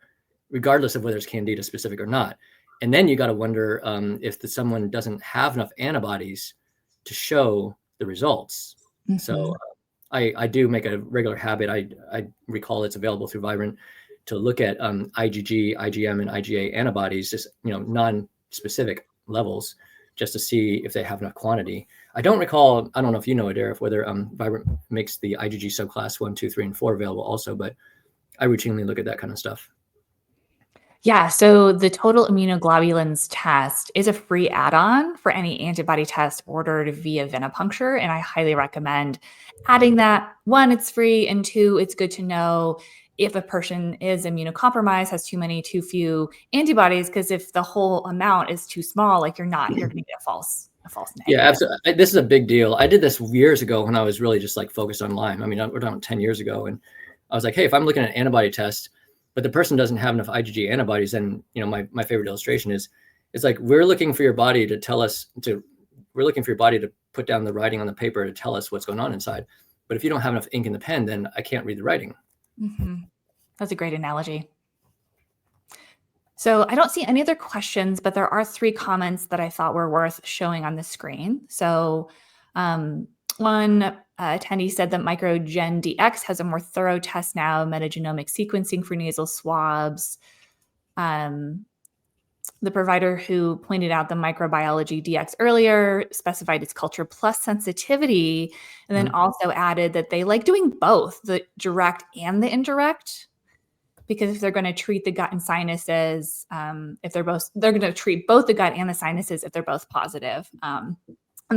regardless of whether it's Candida specific or not. And then you got to wonder if someone doesn't have enough antibodies to show the results. Mm-hmm. So I do make a regular habit. I recall it's available through Vibrant to look at IgG, IgM, and IgA antibodies, just, you know, non-specific levels, just to see if they have enough quantity. I don't know if you know, Adair, whether Vibrant makes the IgG subclass 1, 2, 3, and 4 available also, but I routinely look at that kind of stuff. Yeah, so the total immunoglobulins test is a free add-on for any antibody test ordered via venipuncture, and I highly recommend adding that. One, it's free, and two, it's good to know if a person is immunocompromised, has too few antibodies, because if the whole amount is too small, like you're going to get a false negative. Yeah, absolutely. This is a big deal. I did this years ago when I was really just like focused on Lyme. I mean, we're talking 10 years ago, and I was like, hey, if I'm looking at an antibody test, but the person doesn't have enough IgG antibodies, then, you know, my favorite illustration is, it's like we're looking for your body to tell us we're looking for your body to put down the writing on the paper to tell us what's going on inside. But if you don't have enough ink in the pen, then I can't read the writing. That's a great analogy. So I don't see any other questions, but there are 3 comments that I thought were worth showing on the screen. So one attendee said that MicroGen DX has a more thorough test now, metagenomic sequencing for nasal swabs. The provider who pointed out the microbiology DX earlier specified its culture plus sensitivity, and then also added that they like doing both, the direct and the indirect, because if they're going to treat the gut and sinuses, they're going to treat both the gut and the sinuses if they're both positive. And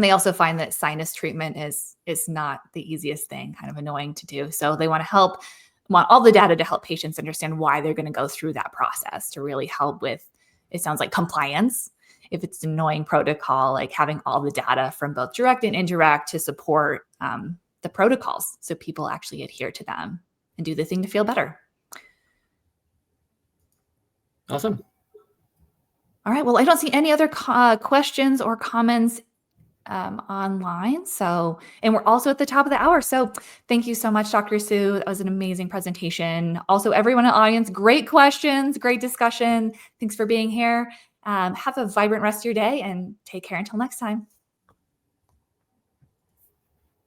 they also find that sinus treatment is not the easiest thing, kind of annoying to do. So they want all the data to help patients understand why they're going to go through that process, to really help with, it sounds like, compliance. If it's an annoying protocol, like having all the data from both direct and indirect to support the protocols so people actually adhere to them and do the thing to feel better. Awesome. All right. Well, I don't see any other questions or comments online. And we're also at the top of the hour. So thank you so much, Dr. Su. That was an amazing presentation. Also, everyone in the audience, great questions, great discussion. Thanks for being here. Have a vibrant rest of your day and take care until next time.